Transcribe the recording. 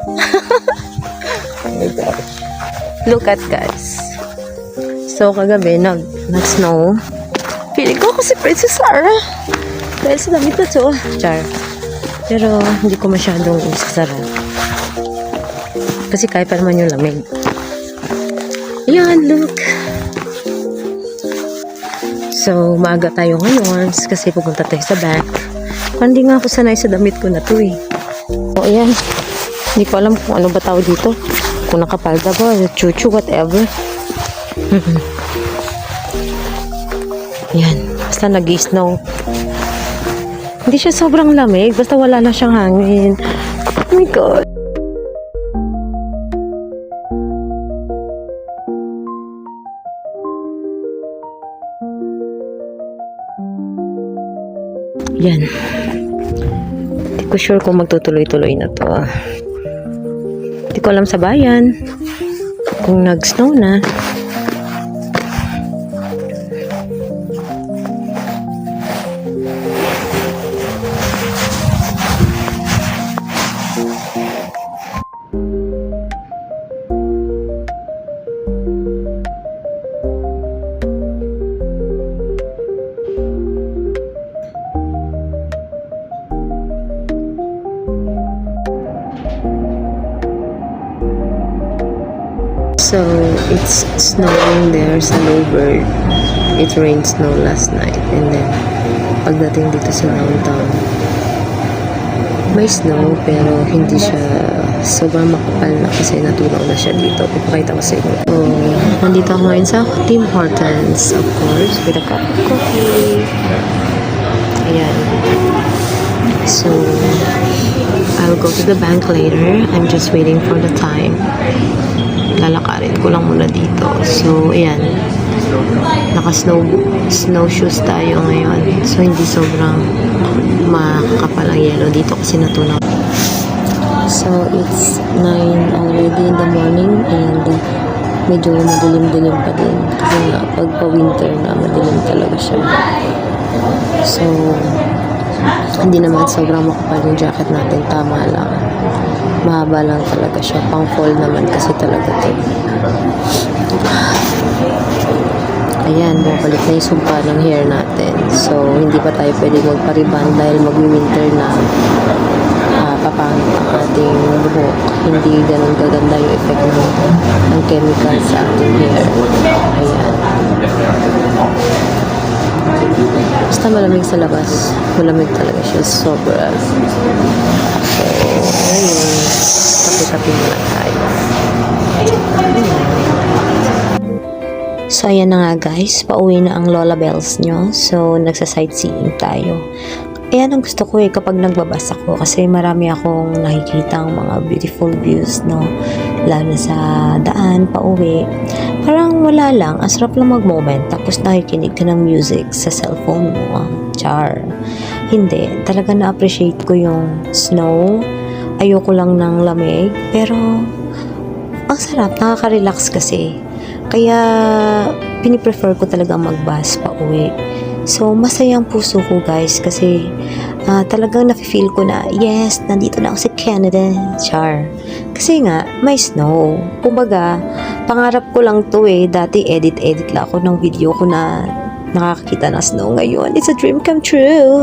Oh my gosh. Look at guys. So, kagabi, nag-snow. Feeling ko ako si Princess Sarah. Dahil sa damit na to. Char. Pero, hindi ko masyadong isasara. Kasi kaya pa naman yung lamig. Ayan, look. So, maaga tayo ngayon kasi pupunta tayo sa bank. Hindi nga ako sanay sa damit ko na to eh. So, ayan. Hindi ko alam kung ano ba tawag dito. Kung nakapalda ba, chuchu, whatever. Ayan. Basta nag-snow. Hindi siya sobrang lamig. Basta wala na siyang hangin. Oh my God. Yan. Hindi ko sure kung magtutuloy-tuloy na to. Hindi ko alam sa bayan kung nag-snow na. So, it's snowing there sa Lowbird. It rained snow last night. And then, pagdating dito sa downtown, may snow pero hindi siya sobrang makapal na kasi natunaw na siya dito. Ipakita ko sa inyo. So, nandito ako ngayon sa Tim Hortons, of course, with a cup of coffee. Ayan. So, I'll go to the bank later. I'm just waiting for the time. Lalakarin ko lang muna dito. So, ayan. Naka-snow shoes tayo ngayon. So, hindi sobrang makakapal ang yelo dito kasi natunaw. So, it's 9 already in the morning and medyo madilim-dilim pa din. Kasi nga, pag pa-winter na, madilim talaga siya. So, hindi naman sobrang makapal yung jacket natin. Tama lang. Mahaba lang talaga siya. Pang fall naman kasi talaga ito. Ayan, bumalik na yung sumpa ng hair natin. So, hindi pa tayo pwede magpariban dahil mag-winter na. Papangit ang ating buhok. Hindi ganun gaganda yung effect ng chemical sa ating hair. Ayan. Basta malamig sa labas. Malamig talaga siya. Sobra. So, ayun. Tapi-tapi na lang tayo. So, ayan na nga guys. Pauwi na ang Lola Bells nyo. So, nagsa-sightseeing tayo. Ayan ang gusto ko kapag nagbabas ako. Kasi marami akong nakikitang mga beautiful views, no? Lalo sa daan, pauwi. Parang wala lang. Ang sarap lang mag-moment. Tapos nakikinig ka ng music sa cellphone mo. Char. Hindi. Talaga na-appreciate ko yung snow. Ayoko lang ng lamig. Pero, ang sarap. Nakaka-relax kasi. Kaya, piniprefer ko talaga mag-bus pa uwi. So, masaya ang puso ko guys. Kasi, talagang nafe-feel ko na, yes, nandito na ako sa Canada. Char. Kasi nga, may snow. Kumbaga, pangarap ko lang to Dati edit lang ako ng video ko na nakakakita ng snow. Ngayon, it's a dream come true.